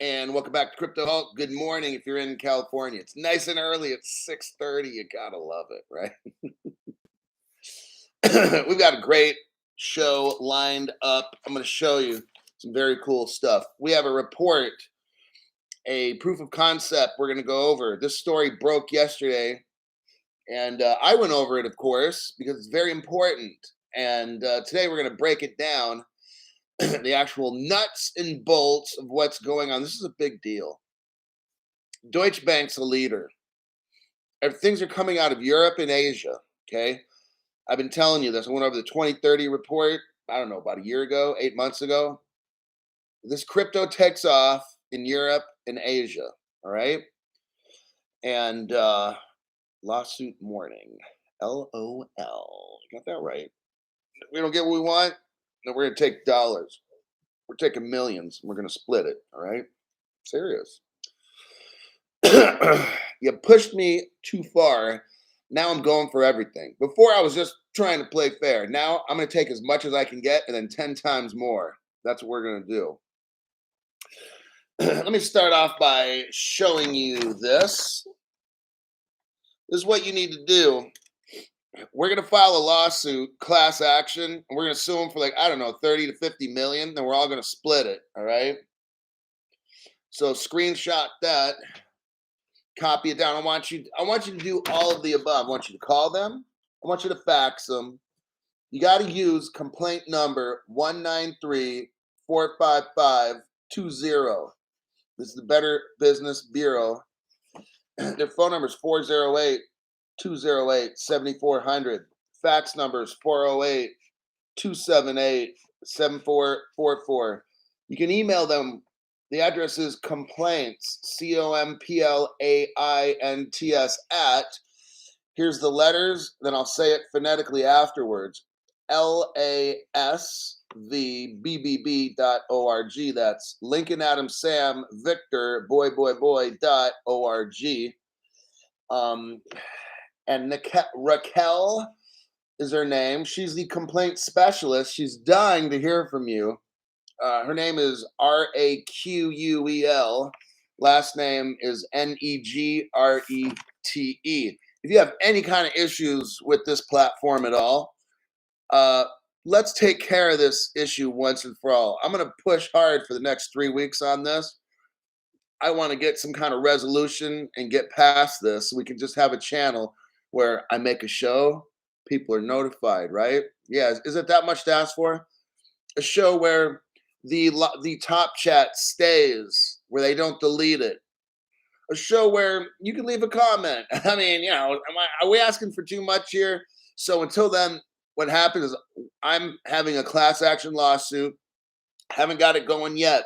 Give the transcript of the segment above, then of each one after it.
And welcome back to Crypto Hulk. Good morning if you're in California. It's nice and early. It's 6:30. You gotta love it, right? We've got a great show lined up. I'm going to show you some very cool stuff. We have a report, a proof of concept we're going to go over. This story broke yesterday, and I went over it, of course, because it's very important. And today we're going to break it down, the actual nuts and bolts of what's going on. This is a big deal. Deutsche Bank's a leader. Things are coming out of Europe and Asia. Okay. I've been telling you this. I went over the 2030 report, I don't know, about a year ago, 8 months ago. This crypto takes off in Europe and Asia. All right. And lawsuit morning. LOL. Got that right. If we don't get what we want, then we're going to take dollars. We're taking millions. And we're going to split it. All right. Serious. You pushed me too far. Now I'm going for everything. Before I was just trying to play fair. Now I'm going to take as much as I can get and then 10 times more. That's what we're going to do. Let me start off by showing you this. This is what you need to do. We're going to file a lawsuit, class action, and we're going to sue them for, like, I don't know, 30 to 50 million. Then we're all going to split it. All right. So screenshot that. Copy it down. I want you to do all of the above. I want you to call them. I want you to fax them. You got to use complaint number 193-455-20. This is the Better Business Bureau. Their phone number is 408-208-7400. Fax number is 408-278-7444. You can email them. The address is complaints, COMPLAINTS at, here's the letters, then I'll say it phonetically afterwards, LASVBBB.org. That's Lincoln Adam Sam Victor boy.org. And Raquel is her name. She's the complaint specialist. She's dying to hear from you. Her name is Raquel. Last name is Negrete. If you have any kind of issues with this platform at all, let's take care of this issue once and for all. I'm going to push hard for the next 3 weeks on this. I want to get some kind of resolution and get past this so we can just have a channel where I make a show. People are notified, right? Yeah. Is it that much to ask for? A show where the top chat stays, where they don't delete it. A show where you can leave a comment. I mean, are we asking for too much here? So until then, what happens is I'm having a class action lawsuit. Haven't got it going yet.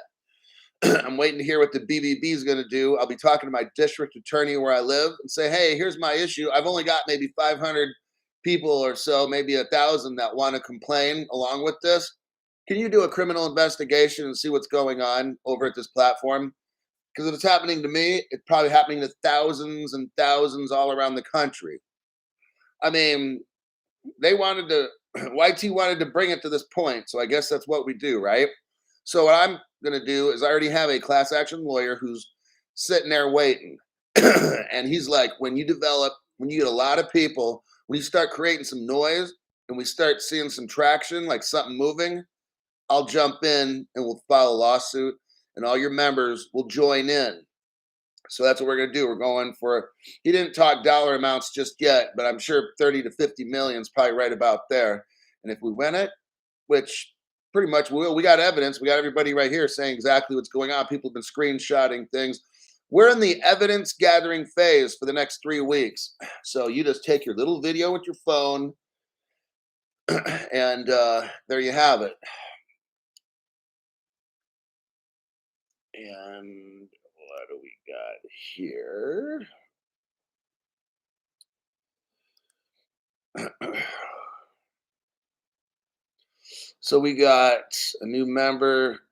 I'm waiting to hear what the BBB is going to do. I'll be talking to my district attorney where I live and say, hey, here's my issue. I've only got maybe 500 people or so, maybe 1,000 that want to complain along with this. Can you do a criminal investigation and see what's going on over at this platform? Because if it's happening to me, it's probably happening to thousands and thousands all around the country. I mean, YT wanted to bring it to this point, so I guess that's what we do, right? So what I'm going to do is I already have a class action lawyer who's sitting there waiting. And he's like, when you get a lot of people, when you start creating some noise and we start seeing some traction, like something moving, I'll jump in and we'll file a lawsuit and all your members will join in. So that's what we're going to do. We're going for, he didn't talk dollar amounts just yet, but I'm sure 30 to 50 million is probably right about there. And if we win it, which pretty much we will, we got evidence. We got everybody right here saying exactly what's going on. People have been screenshotting things. We're in the evidence gathering phase for the next 3 weeks. So you just take your little video with your phone and there you have it. And what do we got here? So we got a new member.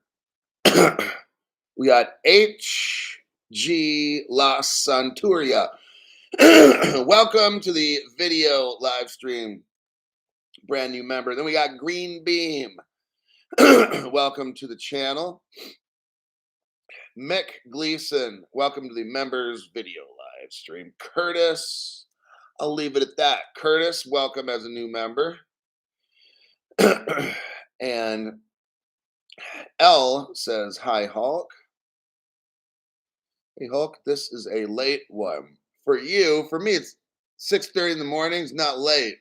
We got HG La Santuria. Welcome to the video live stream. Brand new member. Then we got Green Beam. Welcome to the channel. Mick Gleason, welcome to the members video live stream. Curtis, I'll leave it at that. Curtis, welcome as a new member. And L says, hi, Hulk. Hey, Hulk, this is a late one. For you, for me, it's 6:30 in the morning. It's not late.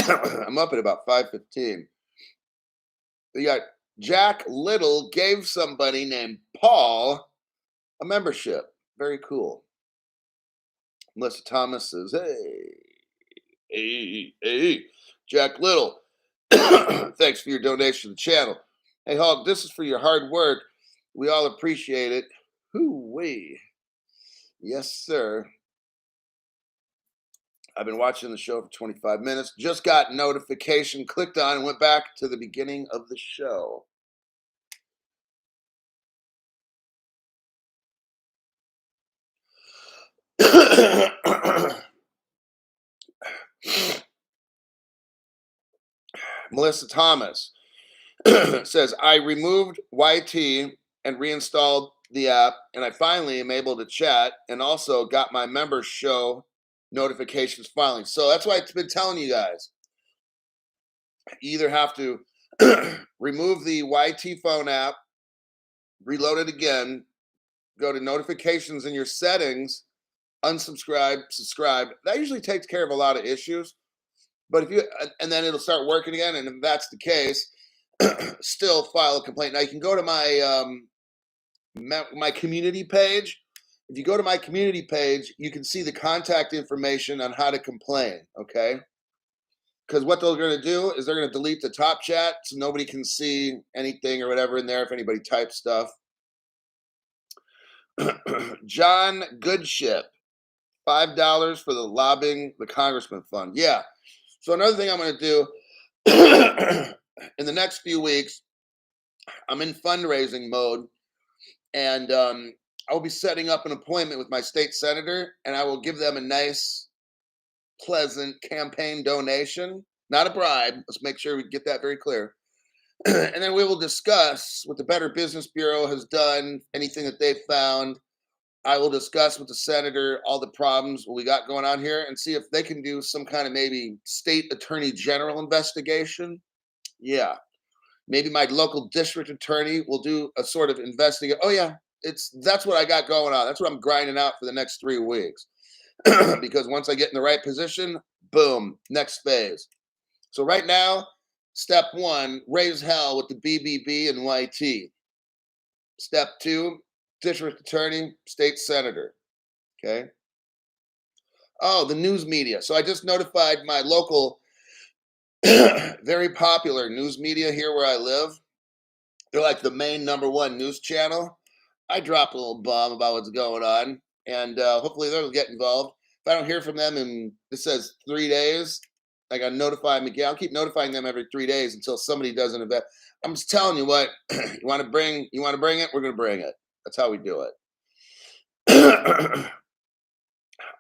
I'm up at about 5:15. You got Jack Little gave somebody named Paul a membership. Very cool. Melissa Thomas says, hey, Jack Little. Thanks for your donation to the channel. Hey, Hulk, this is for your hard work. We all appreciate it. Hoo-wee. Yes, sir. I've been watching the show for 25 minutes. Just got notification, clicked on, and went back to the beginning of the show. Melissa Thomas says, I removed YT and reinstalled the app, and I finally am able to chat and also got my members show notifications finally. So that's why I've been telling you guys. You either have to remove the YT phone app, reload it again, go to notifications in your settings, unsubscribe, subscribe. That usually takes care of a lot of issues. But if you, and then it'll start working again. And if that's the case, still file a complaint. Now you can go to my community page. If you go to my community page, you can see the contact information on how to complain. Okay. Because what they're going to do is they're going to delete the top chat so nobody can see anything or whatever in there if anybody types stuff. John Goodship, $5 for the lobbying the congressman fund. Yeah. So another thing I'm going to do in the next few weeks, I'm in fundraising mode, and I'll be setting up an appointment with my state senator, and I will give them a nice, pleasant campaign donation, not a bribe. Let's make sure we get that very clear. And then we will discuss what the Better Business Bureau has done, anything that they've found. I will discuss with the senator all the problems we got going on here and see if they can do some kind of maybe state attorney general investigation. Yeah. Maybe my local district attorney will do a sort of investigate. Oh yeah, that's what I got going on. That's what I'm grinding out for the next 3 weeks. Because once I get in the right position, boom, next phase. So right now, step 1, raise hell with the BBB and YT. Step 2, district attorney, state senator. Okay. Oh, the news media. So I just notified my local, very popular news media here where I live. They're like the main #1 news channel. I dropped a little bomb about what's going on, and hopefully they'll get involved. If I don't hear from them in, it says 3 days, I got to notify them again. I'll keep notifying them every 3 days until somebody does an event. I'm just telling you what, you want to bring it, we're going to bring it. That's how we do it.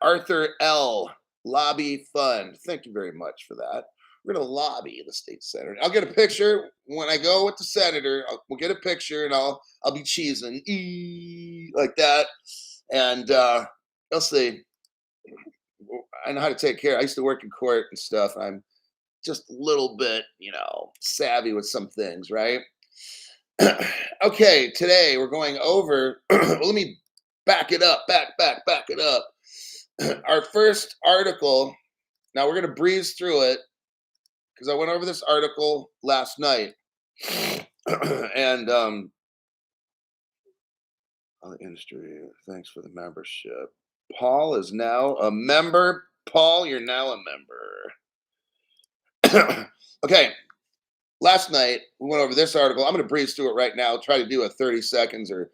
Arthur L. Lobby Fund. Thank you very much for that. We're going to lobby the state senator. I'll get a picture when I go with the senator. We'll get a picture, and I'll be cheesing like that, and you'll see. I know how to take care. I used to work in court and stuff. I'm just a little bit, savvy with some things, right? Okay, today we're going over. Well, let me back it up. Back it up. Our first article. Now we're going to breeze through it because I went over this article last night, and the industry. Thanks for the membership. Paul is now a member. Paul, you're now a member. Okay. Last night, we went over this article. I'm going to breeze through it right now. I'll try to do a 30 seconds or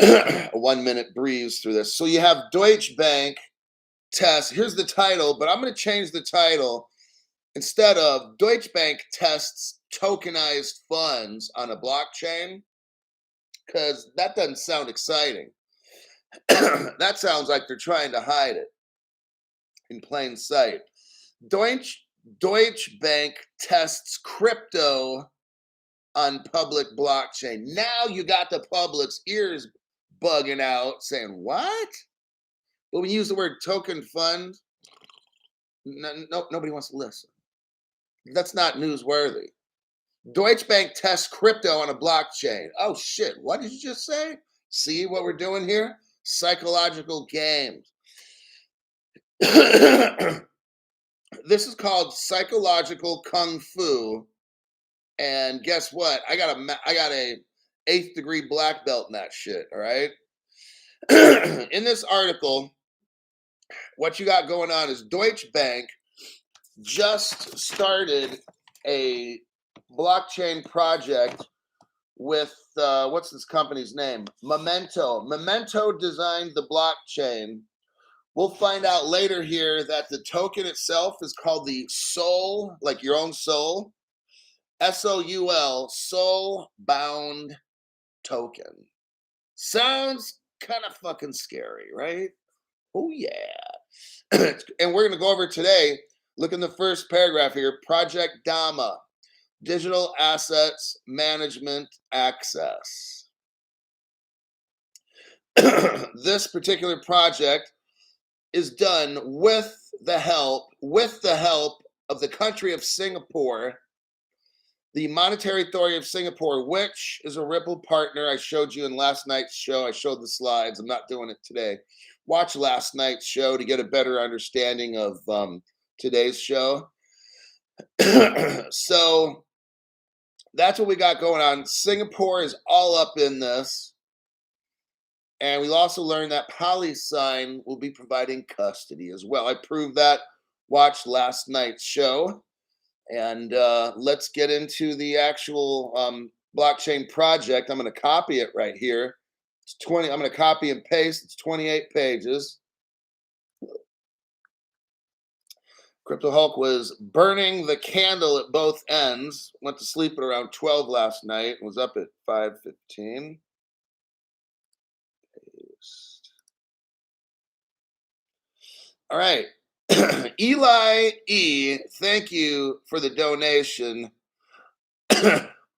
a 1 minute breeze through this. So you have Deutsche Bank test. Here's the title, but I'm going to change the title. Instead of Deutsche Bank tests tokenized funds on a blockchain, because that doesn't sound exciting. That sounds like they're trying to hide it in plain sight. Deutsche Bank tests crypto on public blockchain. Now you got the public's ears bugging out saying, what? But when you use the word token fund, nobody wants to listen. That's not newsworthy. Deutsche Bank tests crypto on a blockchain. Oh shit, what did you just say? See what we're doing here? Psychological games. This is called psychological kung fu. And guess what? I got a 8th degree black belt in that shit, all right? In this article, what you got going on is Deutsche Bank just started a blockchain project with what's this company's name? Memento. Memento designed the blockchain. We'll find out later here that the token itself is called the soul, like your own soul. SOUL, soul bound token. Sounds kind of fucking scary, right? Oh yeah. And we're going to go over today. Look in the first paragraph here. Project Dama, digital assets management access. This particular project is done with the help of the country of Singapore, the Monetary Authority of Singapore, which is a Ripple partner. I showed you in last night's show. I showed the slides. I'm not doing it today. Watch last night's show to get a better understanding of today's show. So that's what we got going on. Singapore is all up in this. And we'll also learn that Polysign will be providing custody as well. I proved that. Watch last night's show. And let's get into the actual blockchain project. I'm going to copy it right here. It's 20. I'm going to copy and paste. It's 28 pages. Crypto Hulk was burning the candle at both ends. Went to sleep at around 12 last night. Was up at 5:15. All right. Eli E, thank you for the donation.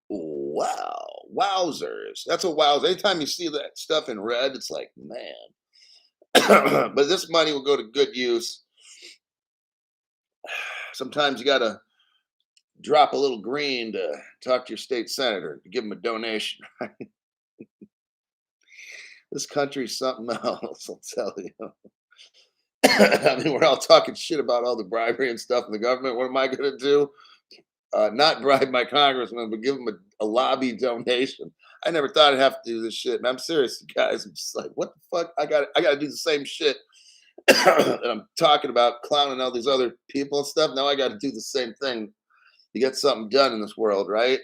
Wow. Wowzers. That's a wowzer. Anytime you see that stuff in red, it's like, man. But this money will go to good use. Sometimes you got to drop a little green to talk to your state senator, to give him a donation, right? This country's something else, I'll tell you. I mean, we're all talking shit about all the bribery and stuff in the government. What am I going to do? Not bribe my congressman, but give him a lobby donation. I never thought I'd have to do this shit. And I'm serious, guys. I'm just like, what the fuck? I got to do the same shit that I'm talking about, clowning all these other people and stuff. Now I got to do the same thing to get something done in this world, right?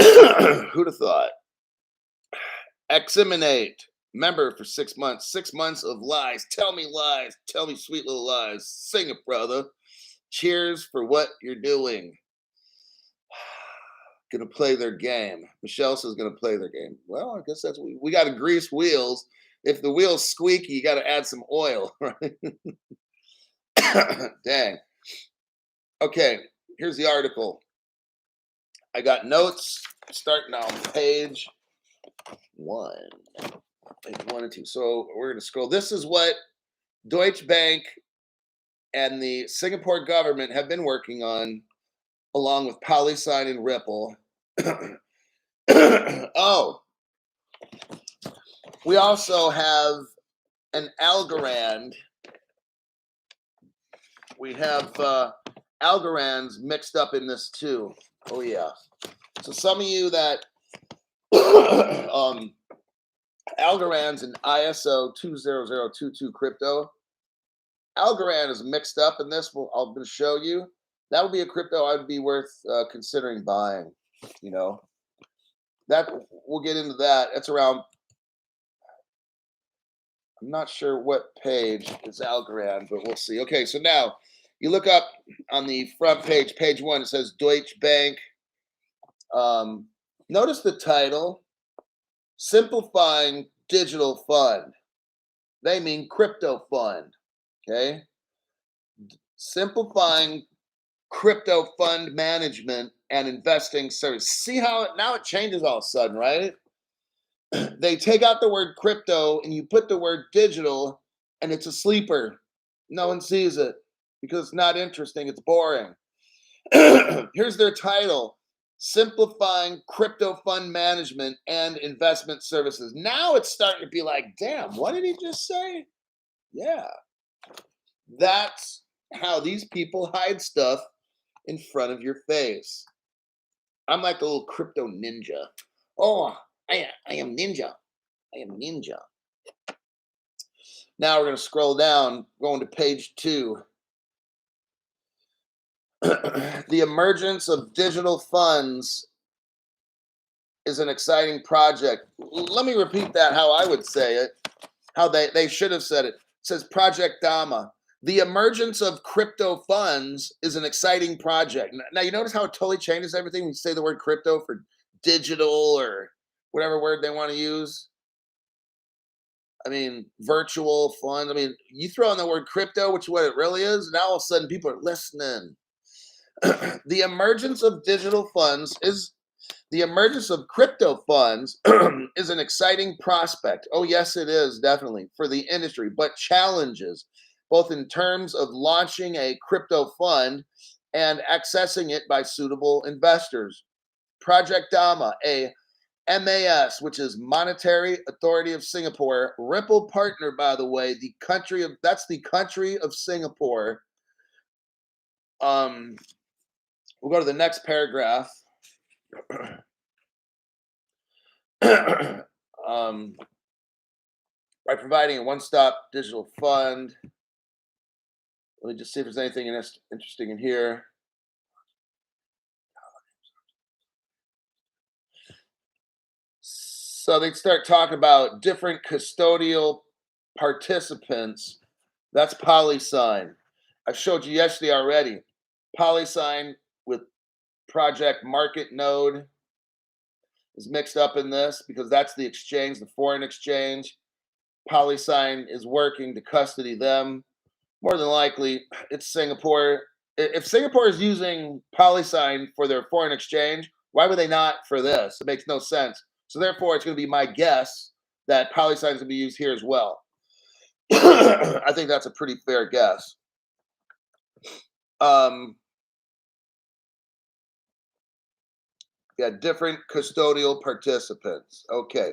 Who'd have thought? Examinate. Member for 6 months. 6 months of lies. Tell me lies. Tell me sweet little lies. Sing it, brother. Cheers for what you're doing. Gonna play their game. Michelle says gonna play their game. Well, I guess that's we got to grease wheels. If the wheel's squeaky, you got to add some oil, right? Dang. Okay, here's the article. I got notes starting on page 1. Page 1 and 2. So we're going to scroll. This is what Deutsche Bank and the Singapore government have been working on, along with Polysign and Ripple. Oh, we also have an Algorand. We have Algorands mixed up in this too. Oh yeah. So some of you that Algorand's an ISO 20022 crypto. Algorand is mixed up in this. I'm going to show you. That would be a crypto I'd be worth considering buying. You know, that we'll get into that. It's around. I'm not sure what page is Algorand, but we'll see. Okay, so now you look up on the front page, page 1. It says Deutsche Bank. Notice the title. Simplifying digital fund. They mean crypto fund. Okay. Simplifying crypto fund management and investing service. See how now it changes all of a sudden, right? They take out the word crypto and you put the word digital, and it's a sleeper. No one sees it because it's not interesting. It's boring. Here's their title: Simplifying Crypto Fund Management and Investment Services. Now it's starting to be like, damn, what did he just say? Yeah, that's how these people hide stuff in front of your face. I'm like a little crypto ninja. Oh, I am ninja. I am ninja. Now we're going to scroll down, going to page 2. The emergence of digital funds is an exciting project. Let me repeat that how I would say it, how they should have said it. It says Project Dama. The emergence of crypto funds is an exciting project. Now, you notice how it totally changes everything when you say the word crypto for digital or whatever word they want to use. I mean, virtual funds. I mean, you throw in the word crypto, which is what it really is, now all of a sudden people are listening. The emergence of digital funds is the emergence of crypto funds is an exciting prospect. Oh, yes, it is, definitely, for the industry, but challenges, both in terms of launching a crypto fund and accessing it by suitable investors. Project Dama, a MAS, which is Monetary Authority of Singapore, Ripple partner, by the way, that's the country of Singapore. We'll go to the next paragraph. By providing a one-stop digital fund. Let me just see if there's anything interesting in here. So they start talking about different custodial participants. That's Polysign. I showed you yesterday already. Polysign with Project Market Node is mixed up in this because that's the exchange, the foreign exchange. Polysign is working to custody them. More than likely, it's Singapore. If Singapore is using Polysign for their foreign exchange, why would they not for this? It makes no sense. So therefore, it's going to be my guess that Polysign is going to be used here as well. I think that's a pretty fair guess. Yeah, different custodial participants. Okay.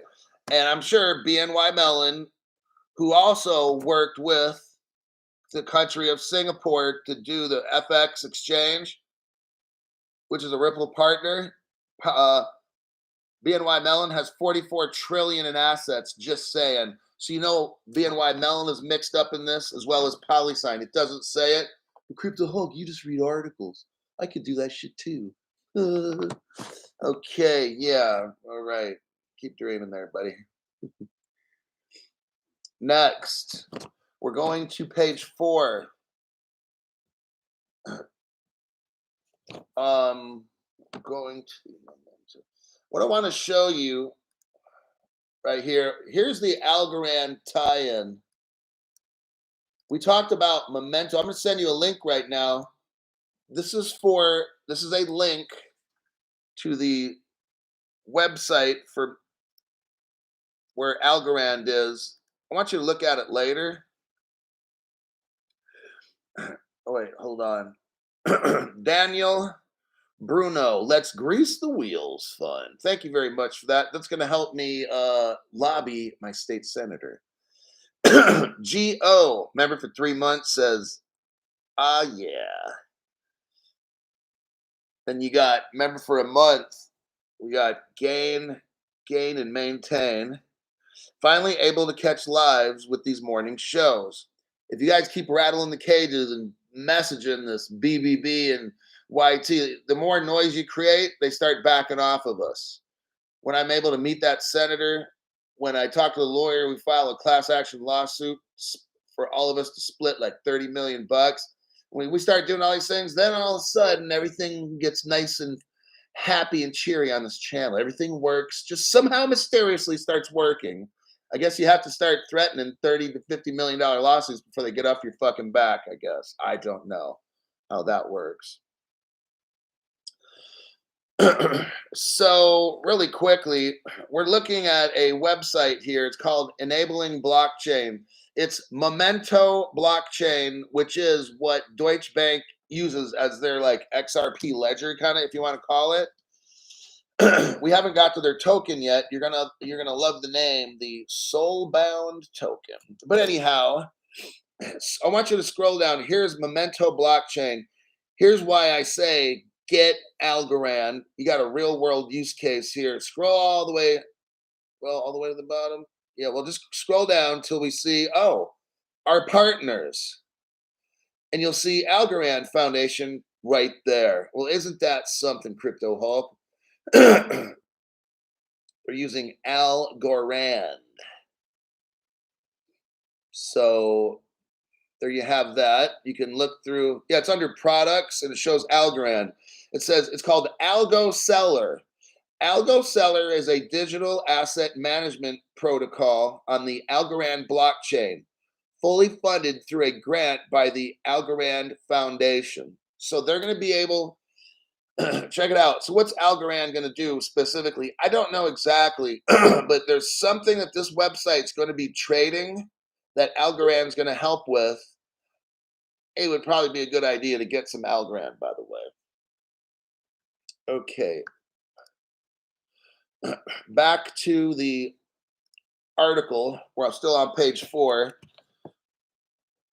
And I'm sure BNY Mellon, who also worked with the country of Singapore to do the FX exchange, which is a Ripple partner. BNY Mellon has 44 trillion in assets, just saying. So you know BNY Mellon is mixed up in this as well as Polysign. It doesn't say it. Crypto Hulk, you just read articles. I could do that shit too. Okay, yeah. All right. Keep dreaming there, buddy. Next, we're going to page 4. Going to what I want to show you right here. Here's the Algorand tie-in. We talked about Memento. I'm going to send you a link right now. This is a link to the website for where Algorand is. I want you to look at it later. Oh, wait, hold on. Daniel Bruno, let's grease the wheels fund. Thank you very much for that. That's going to help me lobby my state senator. GO, member for 3 months, says, yeah. Then you got member for a month. We got gain, and maintain. Finally able to catch lives with these morning shows. If you guys keep rattling the cages and messaging this BBB and YT, the more noise you create, they start backing off of us. When I'm able to meet that senator, when I talk to the lawyer, we file a class action lawsuit for all of us to split like 30 million bucks. When we start doing all these things, then all of a sudden everything gets nice and happy and cheery on this channel. Everything works, just somehow mysteriously starts working. I guess you have to start threatening $30 to $50 million lawsuits before they get off your fucking back, I guess. I don't know how that works. So really quickly, we're looking at a website here. It's called Enabling Blockchain. It's Memento Blockchain, which is what Deutsche Bank uses as their like XRP ledger, kind of, if you want to call it. We haven't got to their token yet. You're gonna love the name, the Soulbound token. But anyhow, I want you to scroll down. Here's Memento Blockchain. Here's why I say get Algorand. You got a real world use case here. Scroll all the way, well, all the way to the bottom. Yeah, well, just scroll down till we see, oh, our partners. And you'll see Algorand Foundation right there. Well, isn't that something, Crypto Hulk? We're using Algorand. So there you have that. You can look through, yeah, it's under products and it shows Algorand. It says it's called Algo Seller. Algo Seller is a digital asset management protocol on the Algorand blockchain, fully funded through a grant by the Algorand Foundation. So they're going to be able, check it out. So what's Algorand going to do specifically? I don't know exactly, but there's something that this website's going to be trading that Algorand's going to help with. It would probably be a good idea to get some Algorand, by the way. Okay. Back to the article where I'm still on page 4.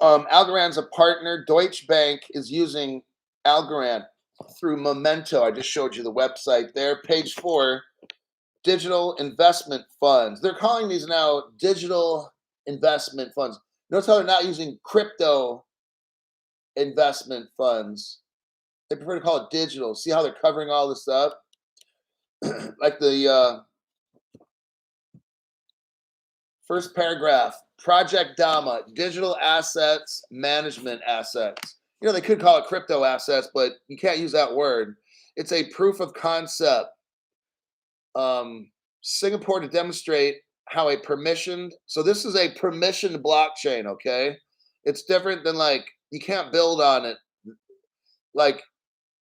Algorand's a partner. Deutsche Bank is using Algorand through Memento. I just showed you the website there. Page 4, digital investment funds. They're calling these now digital investment funds. Notice how they're not using crypto investment funds. They prefer to call it digital. See how they're covering all this up? Like the first paragraph, Project Dama, digital assets, management assets. You know, they could call it crypto assets, but you can't use that word. It's a proof of concept. Singapore to demonstrate how a permissioned, so this is a permissioned blockchain, okay? It's different than like, you can't build on it. Like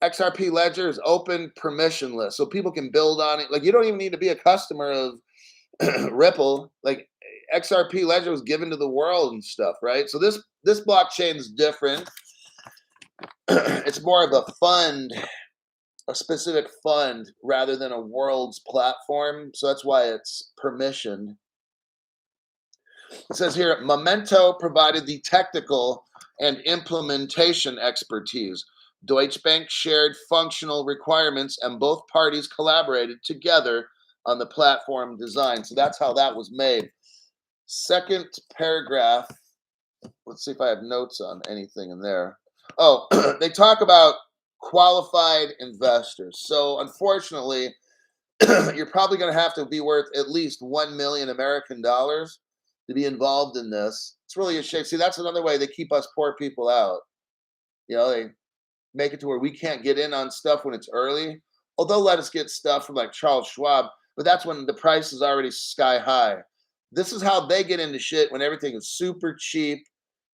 XRP Ledger is open, permissionless, so people can build on it. Like you don't even need to be a customer of Ripple. Like XRP Ledger was given to the world and stuff, right? So this blockchain is different. It's more of a fund, a specific fund, rather than a world's platform. So that's why it's permissioned. It says here, Memento provided the technical and implementation expertise. Deutsche Bank shared functional requirements, and both parties collaborated together on the platform design. So that's how that was made. Second paragraph. Let's see if I have notes on anything in there. Oh, they talk about qualified investors. So unfortunately, you're probably going to have to be worth at least 1 million American dollars to be involved in this. It's really a shame. See, that's another way they keep us poor people out. You know, they make it to where we can't get in on stuff when it's early. Oh, they'll let us get stuff from like Charles Schwab, but that's when the price is already sky high. This is how they get into shit when everything is super cheap.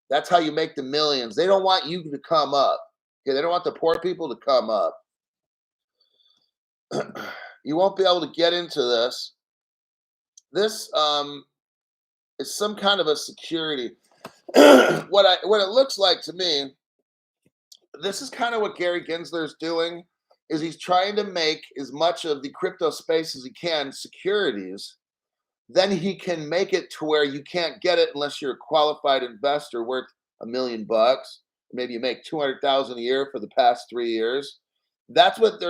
That's how you make the millions. They don't want you to come up. Okay, they don't want the poor people to come up. You won't be able to get into this. This is some kind of a security. What it looks like to me, this is kind of what Gary Gensler's doing, is he's trying to make as much of the crypto space as he can securities. Then he can make it to where you can't get it unless you're a qualified investor worth $1 million. Maybe you make 200,000 a year for the past 3 years. That's what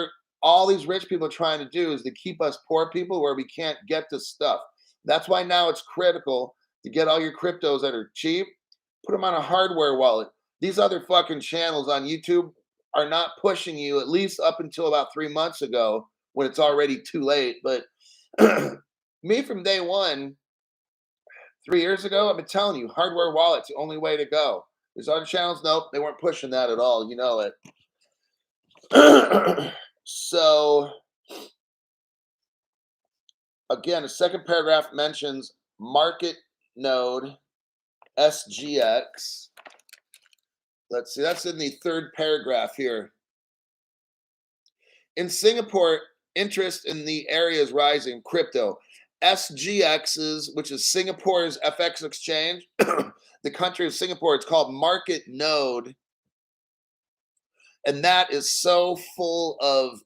all these rich people are trying to do, is to keep us poor people where we can't get this stuff. That's why now it's critical to get all your cryptos that are cheap, put them on a hardware wallet. These other fucking channels on YouTube are not pushing you, at least up until about 3 months ago, when it's already too late. But me from day one, 3 years ago, I've been telling you, hardware wallet's the only way to go. There's other channels, nope, they weren't pushing that at all. You know it. So, again, the second paragraph mentions market node SGX. Let's see, that's in the third paragraph here. In Singapore, interest in the area is rising. Crypto. SGX's, which is Singapore's FX exchange, the country of Singapore, it's called Market Node. And that is so full of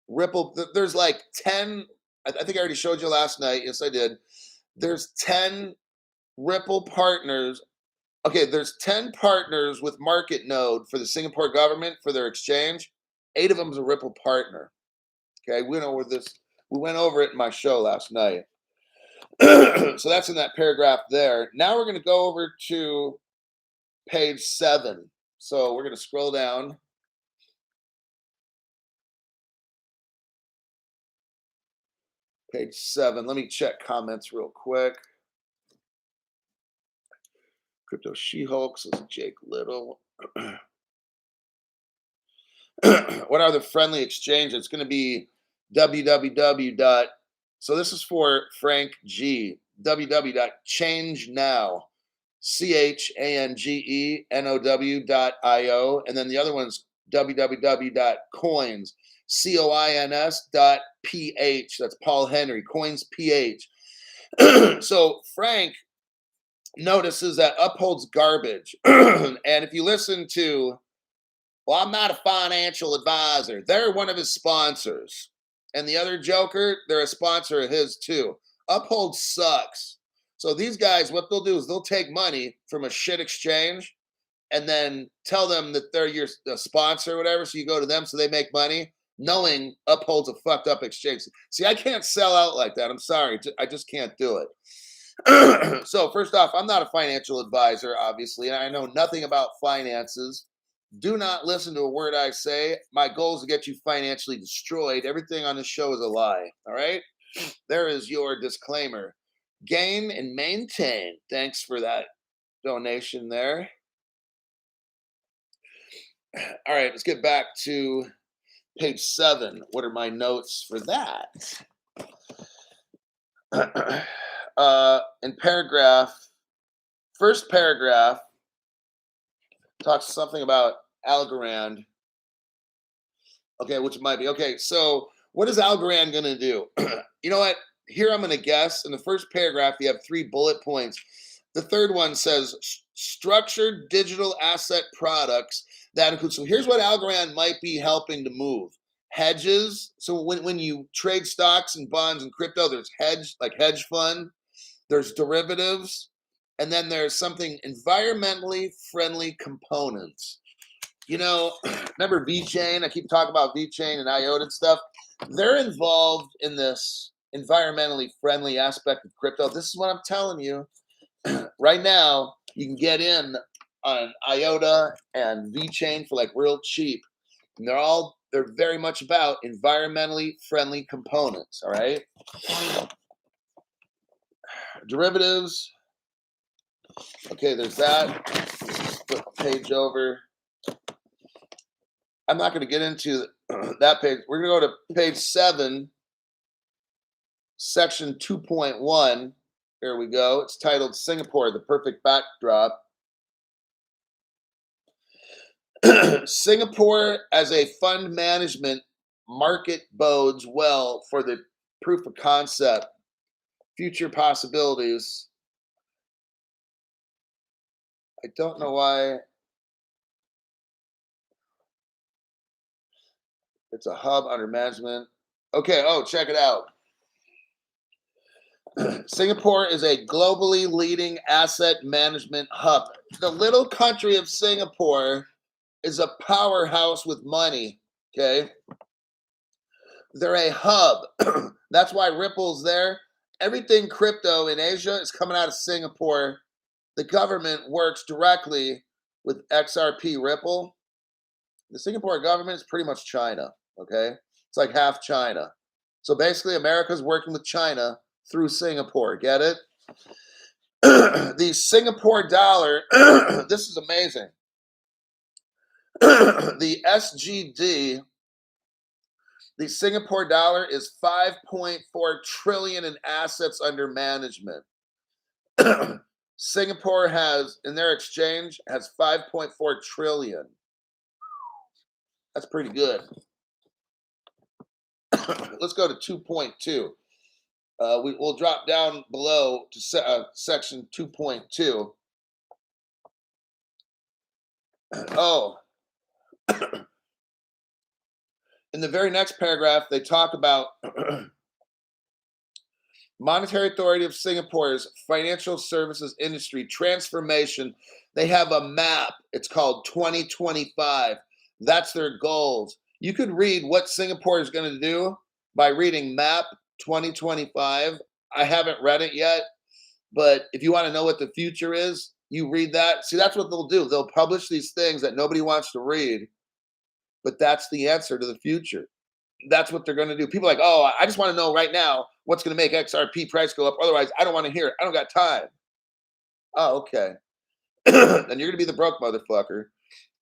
Ripple. There's like 10, I think I already showed you last night. Yes, I did. There's 10 Ripple partners. Okay, there's 10 partners with Market Node for the Singapore government for their exchange. 8 of them is a Ripple partner. Okay, we went over this. We went over it in my show last night. So that's in that paragraph there. Now we're going to go over to page 7. So we're going to scroll down. Page 7. Let me check comments real quick. Crypto She-Hulk says Jake Little. What are the friendly exchanges? It's going to be www. So this is for Frank G. www.changenow. CHANGENOW.io. And then the other one's www.coins. COINS.ph. That's Paul Henry. Coins PH. So Frank notices that Uphold's garbage. And if you listen to, well, I'm not a financial advisor, they're one of his sponsors. And the other joker, they're a sponsor of his too. Uphold sucks. So these guys, what they'll do is they'll take money from a shit exchange and then tell them that they're your sponsor or whatever. So you go to them so they make money, knowing Uphold's a fucked up exchange. See, I can't sell out like that. I'm sorry. I just can't do it. So first off, I'm not a financial advisor, obviously, and I know nothing about finances. Do not listen to a word I say. My goal is to get you financially destroyed. Everything on this show is a lie. All right? There is your disclaimer. Gain and maintain. Thanks for that donation there. All right, let's get back to page 7. What are my notes for that? In first paragraph, talks something about Algorand. Okay, which might be. Okay, so what is Algorand going to do? You know what? Here I'm going to guess. In the first paragraph, you have 3 bullet points. The third one says structured digital asset products that include. So here's what Algorand might be helping to move. Hedges. So when you trade stocks and bonds and crypto, there's hedge fund. There's derivatives. And then there's something environmentally friendly components. You know, remember VeChain? I keep talking about VeChain and IOTA and stuff. They're involved in this environmentally friendly aspect of crypto. This is what I'm telling you. Right now, you can get in on IOTA and VeChain for like real cheap. And they're very much about environmentally friendly components, all right? Derivatives. Okay, there's that. Flip a page over. I'm not going to get into that page. We're going to go to page 7, section 2.1. Here we go. It's titled Singapore, the Perfect Backdrop. Singapore as a fund management market bodes well for the proof of concept, future possibilities. I don't know why. It's a hub under management. Okay, check it out. Singapore is a globally leading asset management hub. The little country of Singapore is a powerhouse with money, okay? They're a hub. That's why Ripple's there. Everything crypto in Asia is coming out of Singapore. The government works directly with XRP Ripple. The Singapore government is pretty much China, okay? It's like half China. So basically, America's working with China through Singapore. Get it? The Singapore dollar, this is amazing. The SGD, the Singapore dollar is 5.4 trillion in assets under management. Singapore has, in their exchange, has 5.4 trillion. That's pretty good. let's go to 2.2. We'll drop down below to section 2.2. Oh, in the very next paragraph, they talk about Monetary Authority of Singapore's financial services industry transformation. They have a map. It's called 2025. That's their goals. You could read what Singapore is going to do by reading Map 2025. I haven't read it yet, but if you want to know what the future is, you read that. See, that's what they'll do. They'll publish these things that nobody wants to read, but that's the answer to the future. That's what they're going to do. People are like, oh, I just want to know right now what's going to make XRP price go up. Otherwise, I don't want to hear it. I don't got time. Oh, okay. Then you're going to be the broke motherfucker.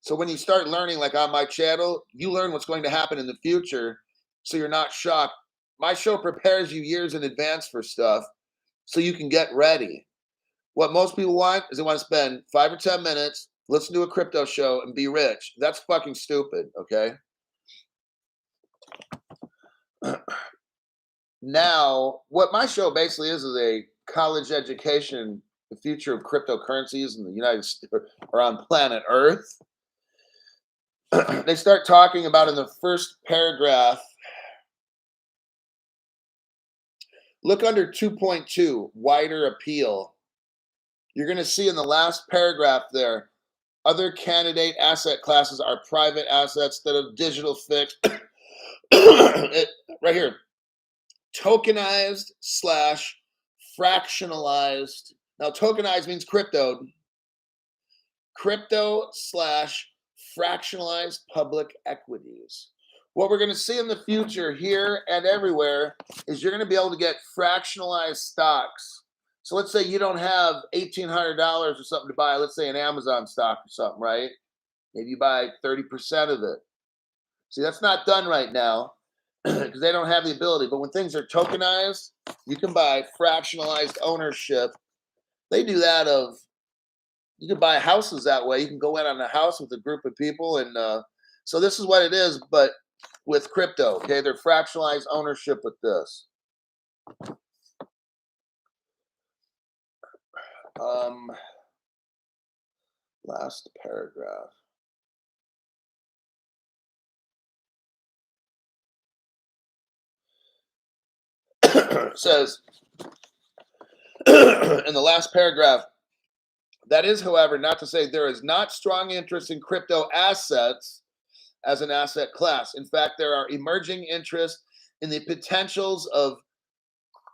So when you start learning, like on my channel, you learn what's going to happen in the future, so you're not shocked. My show prepares you years in advance for stuff so you can get ready. What most people want is they want to spend 5 or 10 minutes, listen to a crypto show, and be rich. That's fucking stupid, okay? Now, what my show basically is a college education, the future of cryptocurrencies in the United States or on planet Earth. They start talking about in the first paragraph. Look under 2.2, wider appeal. You're going to see in the last paragraph there, other candidate asset classes are private assets that are digital fixed. Right here, tokenized / fractionalized. Now, tokenized means crypto. Crypto / fractionalized public equities. What we're going to see in the future here and everywhere is you're going to be able to get fractionalized stocks. So let's say you don't have $1,800 or something to buy, let's say an Amazon stock or something, right? Maybe you buy 30% of it. See, that's not done right now because they don't have the ability. But when things are tokenized, you can buy fractionalized ownership. They do that of, you can buy houses that way. You can go in on a house with a group of people. And so this is what it is, but with crypto, okay? They're fractionalized ownership with this. Last paragraph. Says in the last paragraph, that is, however, not to say there is not strong interest in crypto assets as an asset class. In fact, there are emerging interest in the potentials of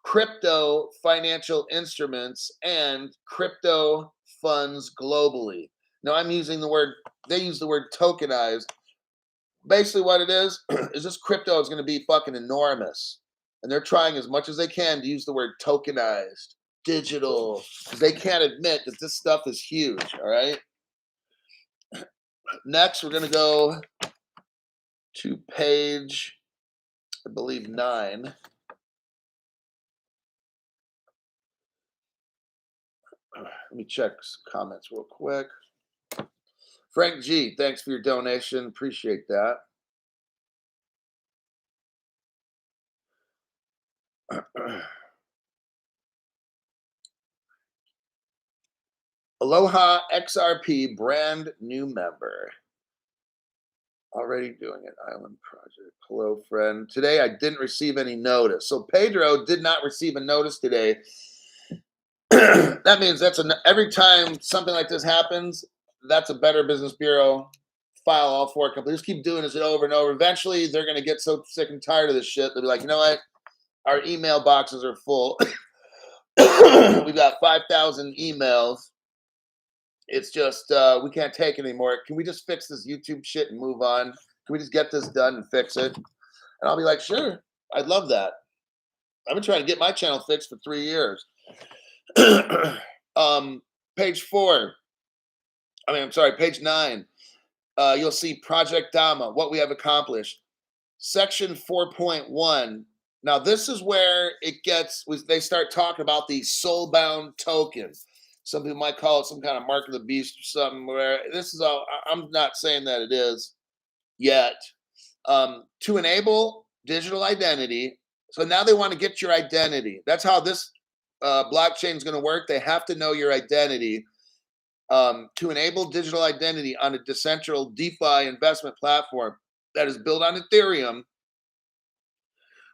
crypto financial instruments and crypto funds globally. Now, I'm using the word, they use the word tokenized. Basically, what it is this crypto is going to be fucking enormous. And they're trying as much as they can to use the word tokenized, digital, because they can't admit that this stuff is huge, all right? Next, we're going to go to page, I believe, 9. Let me check comments real quick. Frank G, thanks for your donation. Appreciate that. Aloha XRP, brand new member. Already doing an island project. Hello, friend. Today I didn't receive any notice. So Pedro did not receive a notice today. That means every time something like this happens, that's a Better Business Bureau file all 4 companies. Just keep doing this over and over. Eventually, they're going to get so sick and tired of this shit. They'll be like, you know what? Our email boxes are full. We've got 5,000 emails. It's just, we can't take it anymore. Can we just fix this YouTube shit and move on? Can we just get this done and fix it? And I'll be like, sure, I'd love that. I've been trying to get my channel fixed for 3 years. Page 4. Page 9. You'll see Project Dama, what we have accomplished. Section 4.1. Now, this is where they start talking about the soul-bound token. Some people might call it some kind of mark of the beast or something. Where this is all, I'm not saying that it is yet. To enable digital identity. So now they want to get your identity. That's how this blockchain is going to work. They have to know your identity. To enable digital identity on a decentralized DeFi investment platform that is built on Ethereum,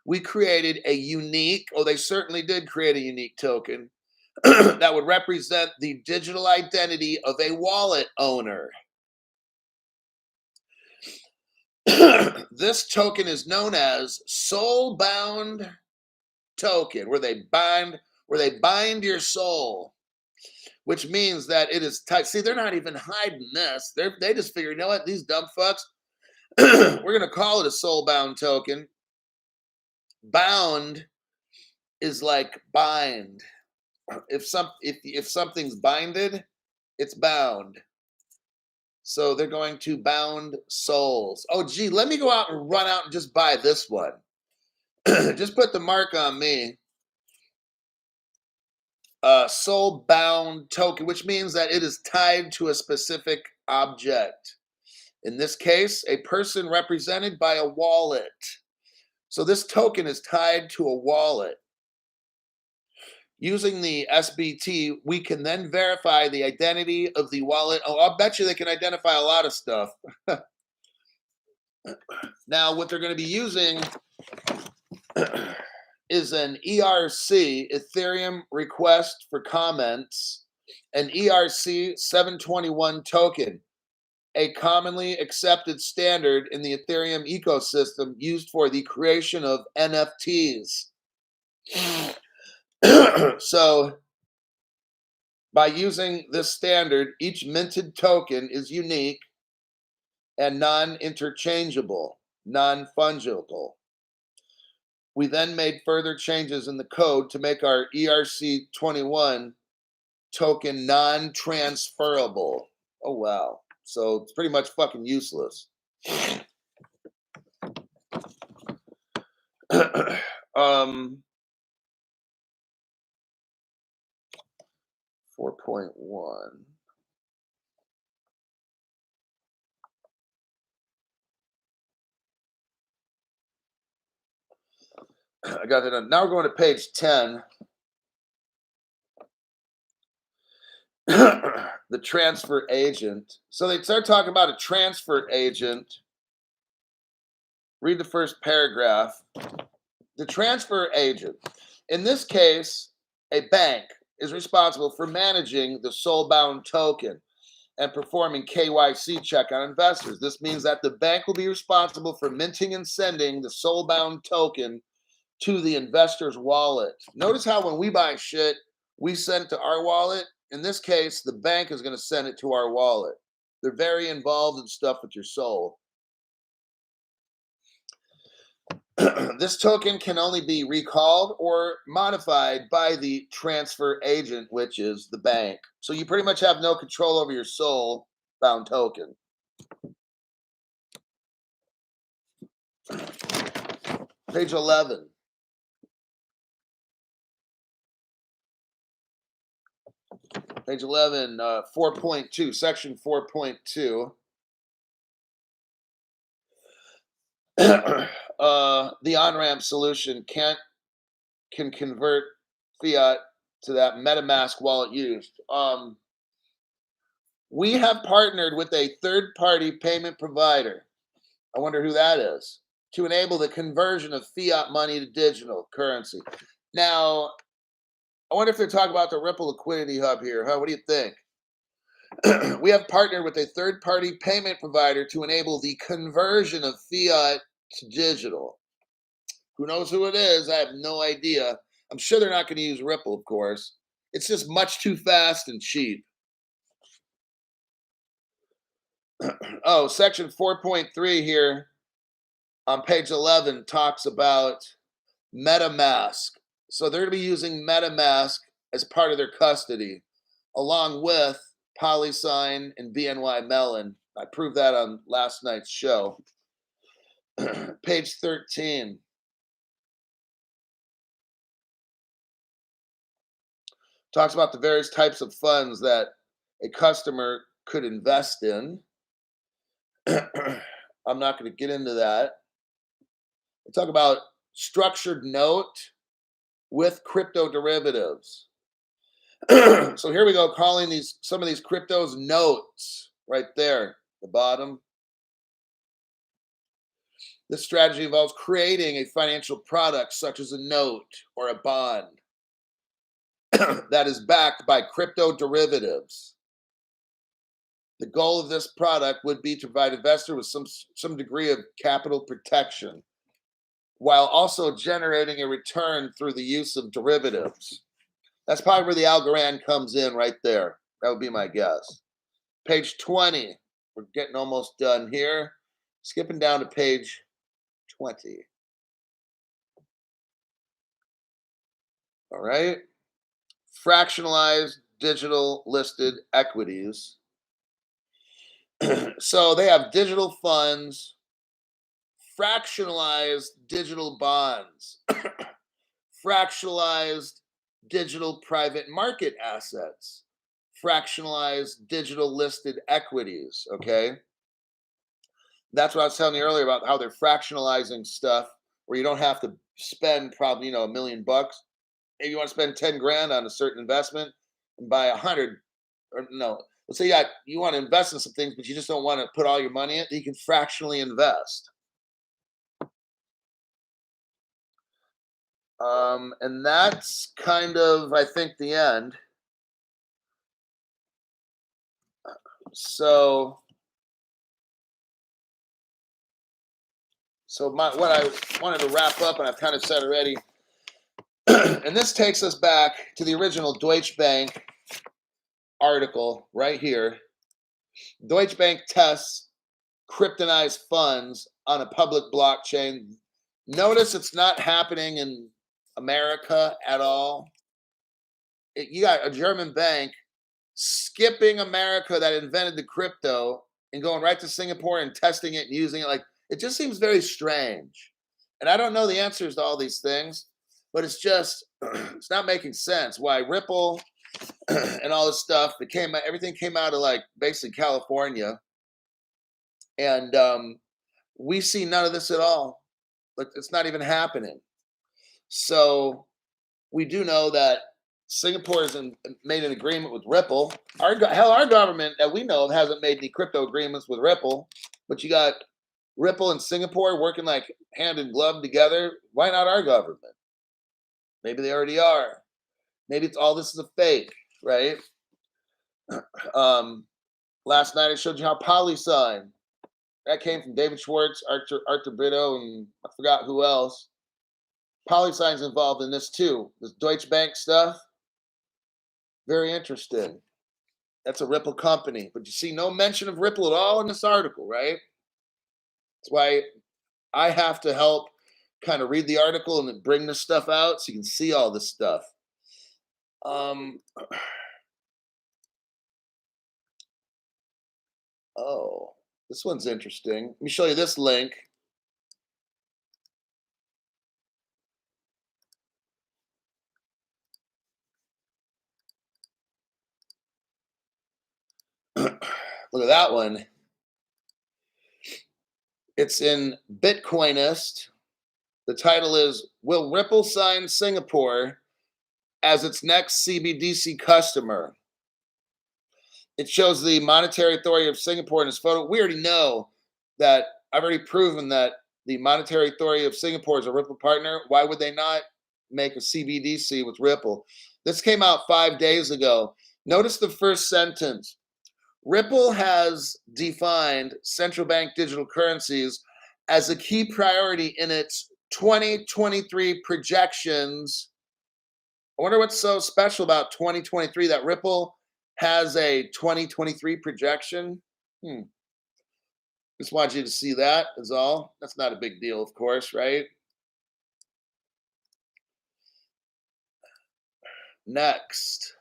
we created a unique, they certainly did create a unique token that would represent the digital identity of a wallet owner. This token is known as soul-bound token, where they bind your soul, which means that it is tight. See, they're not even hiding this. They just figure, you know what, these dumb fucks, we're gonna call it a soul-bound token. Bound is like bind. If something's binded, it's bound. So they're going to bound souls. Oh, gee, let me go out and run out and just buy this one. Just put the mark on me. Soul bound token, which means that it is tied to a specific object. In this case, a person represented by a wallet. So this token is tied to a wallet. Using the SBT, we can then verify the identity of the wallet. Oh, I'll bet you they can identify a lot of stuff. Now, what they're going to be using is an ERC, Ethereum Request for Comments, an ERC 721 token, a commonly accepted standard in the Ethereum ecosystem used for the creation of NFTs. So, by using this standard, each minted token is unique and non-interchangeable, non-fungible. We then made further changes in the code to make our ERC21 token non-transferable. Oh, wow. So it's pretty much fucking useless. 4.1. I got that on. Now we're going to page 10. The transfer agent. So they start talking about a transfer agent. Read the first paragraph. The transfer agent. In this case, a bank is responsible for managing the soul-bound token and performing KYC check on investors. This means that the bank will be responsible for minting and sending the soul-bound token to the investor's wallet. Notice how when we buy shit, we send it to our wallet. In this case, the bank is going to send it to our wallet. They're very involved in stuff with your soul. This token can only be recalled or modified by the transfer agent, which is the bank. So you pretty much have no control over your soul-bound token. Page 11. Page 11, 4.2, section 4.2. The on-ramp solution can convert fiat to that MetaMask wallet used. We have partnered with a third-party payment provider. I wonder who that is, to enable the conversion of fiat money to digital currency. Now, I wonder if they're talking about the Ripple Liquidity Hub here, huh? What do you think? We have partnered with a third-party payment provider to enable the conversion of fiat to digital. Who knows who it is? I have no idea. I'm sure they're not going to use Ripple, of course. It's just much too fast and cheap. Oh, section 4.3 here on page 11 talks about MetaMask. So they're going to be using MetaMask as part of their custody, along with Polysign and BNY Mellon. I proved that on last night's show. Page 13. Talks about the various types of funds that a customer could invest in. I'm not going to get into that. We talk about structured note with crypto derivatives. So here we go, calling some of these cryptos notes right there, the bottom. This strategy involves creating a financial product such as a note or a bond that is backed by crypto derivatives. The goal of this product would be to provide investors with some degree of capital protection while also generating a return through the use of derivatives. That's probably where the Algorand comes in right there. That would be my guess. Page 20. We're getting almost done here. Skipping down to page 20. All right. Fractionalized digital listed equities. So they have digital funds, fractionalized digital bonds, fractionalized digital private market assets, fractionalized digital listed equities. Okay. That's what I was telling you earlier about how they're fractionalizing stuff where you don't have to spend probably, $1 million. Maybe you want to spend 10 grand on a certain investment and buy 100, or no, let's say you want to invest in some things, but you just don't want to put all your money in it. You can fractionally invest. And that's kind of, I think, the end. So what I wanted to wrap up, and I've kind of said already, and this takes us back to the original Deutsche Bank article right here. Deutsche Bank tests kryptonized funds on a public blockchain. Notice it's not happening in America at all. You got a German bank skipping America that invented the crypto and going right to Singapore and testing it and using it. Like, it just seems very strange. And I don't know the answers to all these things, but it's just, it's not making sense why Ripple and all this stuff, everything came out of like basically California. And we see none of this at all. Like, it's not even happening. So we do know that Singapore has made an agreement with Ripple. Our government that we know of hasn't made any crypto agreements with Ripple, but you got Ripple and Singapore working like hand in glove together. Why not our government? Maybe they already are. Maybe it's all this is a fake, right? Last night I showed you how Polysign, that came from David Schwartz, Arthur Brito, and I forgot who else. Polysign's involved in this too. This Deutsche Bank stuff, very interesting. That's a Ripple company, but you see no mention of Ripple at all in this article, right? That's why I have to help kind of read the article and then bring this stuff out so you can see all this stuff. Oh, this one's interesting. Let me show you this link. Look at that one. It's in Bitcoinist. The title is, Will Ripple Sign Singapore as its next CBDC customer? It shows the Monetary Authority of Singapore in this photo. We already know that. I've already proven that the Monetary Authority of Singapore is a Ripple partner. Why would they not make a CBDC with Ripple? This came out 5 days ago. Notice the first sentence. Ripple has defined central bank digital currencies as a key priority in its 2023 projections. I wonder what's so special about 2023 that Ripple has a 2023 projection. Just want you to see that is all. That's not a big deal, of course, right? Next.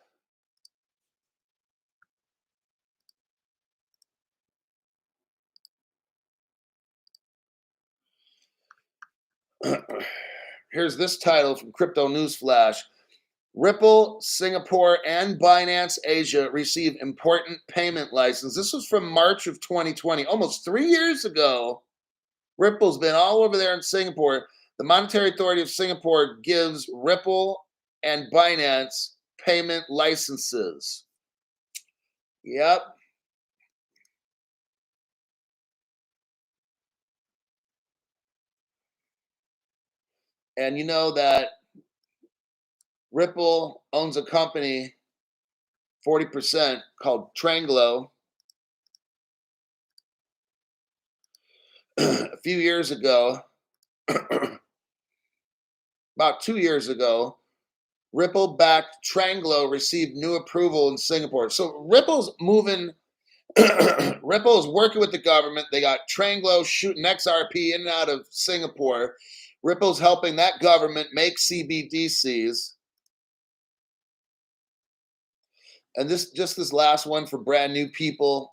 Here's this title from Crypto News Flash. Ripple, Singapore, and Binance Asia receive important payment license. This was from March of 2020, almost 3 years ago. Ripple's been all over there in Singapore. The Monetary Authority of Singapore gives Ripple and Binance payment licenses. Yep. And you know that Ripple owns a company 40% called Tranglo. A few years ago, about 2 years ago, Ripple-backed Tranglo received new approval in Singapore. So Ripple's moving. Ripple is working with the government. They got Tranglo shooting XRP in and out of Singapore. Ripple's helping that government make CBDCs. And this last one for brand new people.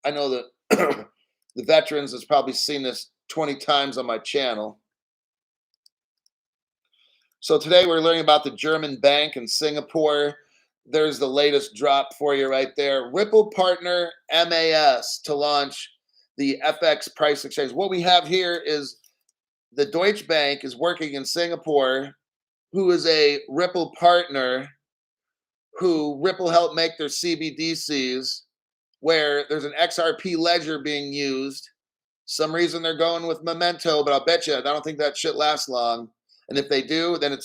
I know that the veterans has probably seen this 20 times on my channel. So today we're learning about the German bank in Singapore. There's the latest drop for you right there. Ripple partner MAS to launch the FX price exchange. What we have here is the Deutsche Bank is working in Singapore, who is a Ripple partner, who Ripple helped make their CBDCs, where there's an XRP ledger being used. Some reason they're going with Memento, but I'll bet you I don't think that shit lasts long. And if they do, then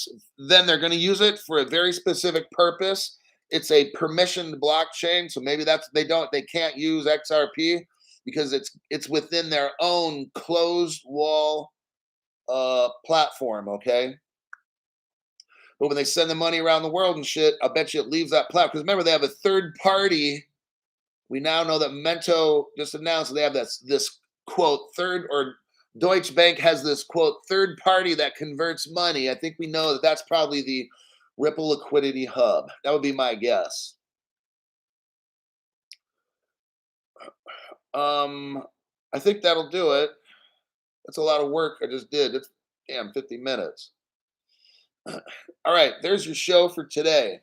they're going to use it for a very specific purpose. It's a permissioned blockchain, so maybe they can't use XRP because it's within their own closed wall platform. Okay, but when they send the money around the world and shit, I bet you it leaves that platform. Because remember, they have a third party. We now know that Memento just announced they have this quote Deutsche Bank has this quote third party that converts money. I think we know that that's probably the Ripple liquidity hub. That would be my guess. I think that'll do it. That's a lot of work I just did. It's 50 minutes. All right, there's your show for today.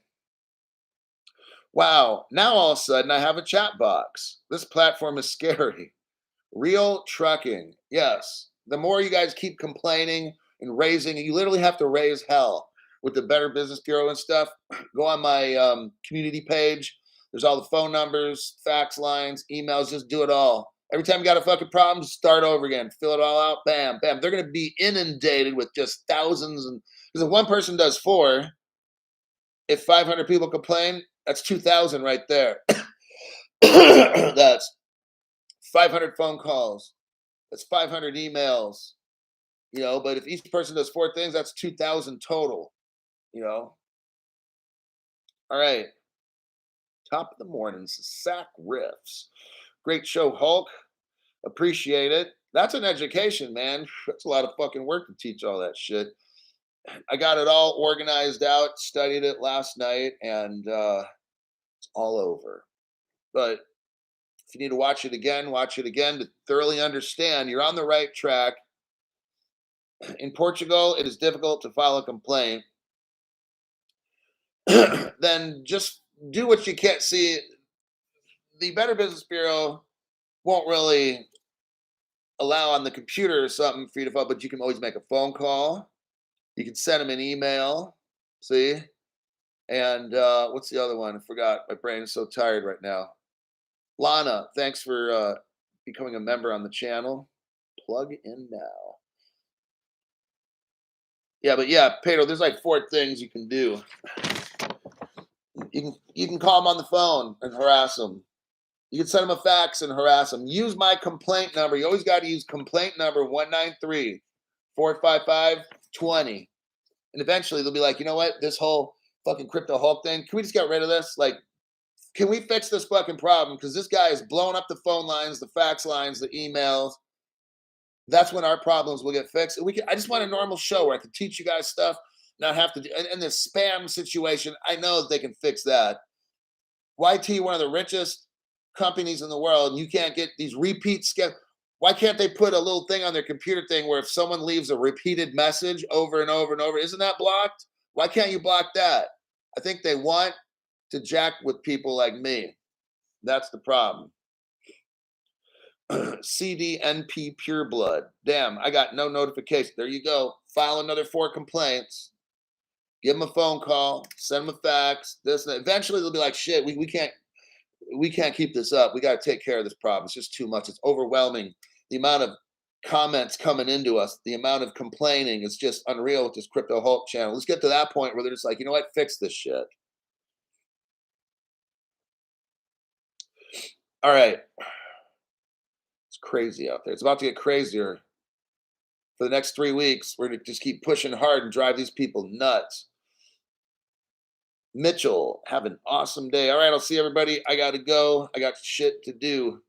Wow, now all of a sudden I have a chat box. This platform is scary. Real trucking. Yes. The more you guys keep complaining and raising, you literally have to raise hell with the Better Business Bureau and stuff. Go on my community page. There's all the phone numbers, fax lines, emails. Just do it all. Every time you got a fucking problem, start over again. Fill it all out. Bam, bam. They're going to be inundated with just thousands. Because if one person does 4, if 500 people complain, that's 2,000 right there. That's 500 phone calls. That's 500 emails. But if each person does 4 things, that's 2,000 total. All right. Top of the morning, Sack Riffs. Great show, Hulk. Appreciate it. That's an education, man. That's a lot of fucking work to teach all that shit. I got it all organized out, studied it last night, and it's all over. But if you need to watch it again to thoroughly understand you're on the right track. In Portugal, it is difficult to file a complaint. Then just do what you can't see. The Better Business Bureau won't really allow on the computer or something for you to file, but you can always make a phone call. You can send them an email. See? And what's the other one? I forgot. My brain is so tired right now. Lana, thanks for becoming a member on the channel. Plug in now. Yeah, but yeah, Pedro, there's like 4 things you can do. You can call them on the phone and harass them. You can send them a fax and harass them. Use my complaint number. You always got to use complaint number 193-455-20. And eventually they'll be like, you know what? This whole fucking crypto Hulk thing, can we just get rid of this? Like, can we fix this fucking problem? Because this guy is blowing up the phone lines, the fax lines, the emails. That's when our problems will get fixed. I just want a normal show where I can teach you guys stuff, not have to do. And the spam situation, I know that they can fix that. YT, one of the richest companies in the world, and you can't get these repeat scam. Why can't they put a little thing on their computer thing where if someone leaves a repeated message over and over and over, isn't that blocked? Why can't you block that? I think they want to jack with people like me. That's the problem. CDNP Pure Blood. Damn, I got no notification. There you go. File another 4 complaints. Give them a phone call. Send them a fax. This and that. Eventually, they'll be like, "Shit, we can't keep this up. We got to take care of this problem. It's just too much. It's overwhelming. The amount of comments coming into us, the amount of complaining is just unreal with this Crypto Hulk channel. Let's get to that point where they're just like, you know what, fix this shit." All right. It's crazy out there. It's about to get crazier. For the next 3 weeks, we're going to just keep pushing hard and drive these people nuts. Mitchell, have an awesome day. All right, I'll see everybody. I got to go. I got shit to do.